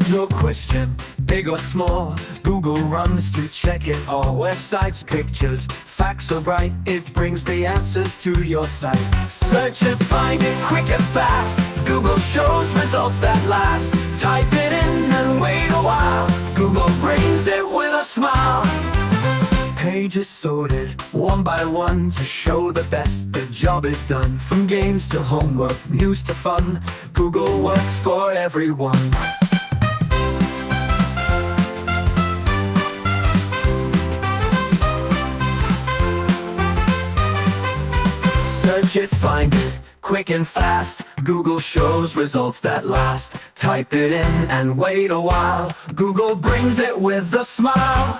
Your question, big or small, Google runs to check it all. Websites, pictures, facts are right, it brings the answers to your site. Search and find it quick and fast, Google shows results that last. Type it in and wait a while, Google brings it with a smile. Pages sorted, one by one, to show the best, the job is done. From games to homework, news to fun, Google works for everyone. Search it, find it, quick and fast, Google shows results that last. Type it in and wait a while, Google brings it with a smile.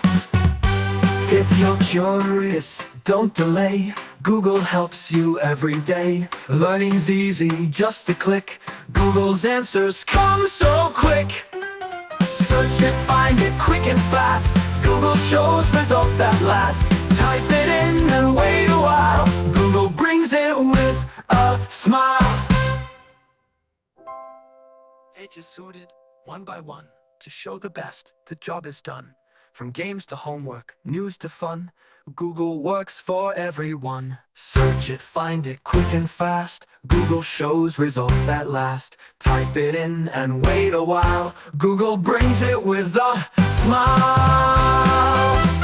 If you're curious, don't delay, Google helps you every day. Learning's easy, just a click, Google's answers come so quick. Search it, find it, quick and fast, Google shows results that last. Type it in and wait a while, Google brings it with a smile. Pages sorted, one by one, to show the best, the job is done. From games to homework, news to fun, Google works for everyone. Search it, find it, quick and fast, Google shows results that last. Type it in and wait a while, Google brings it with a smile.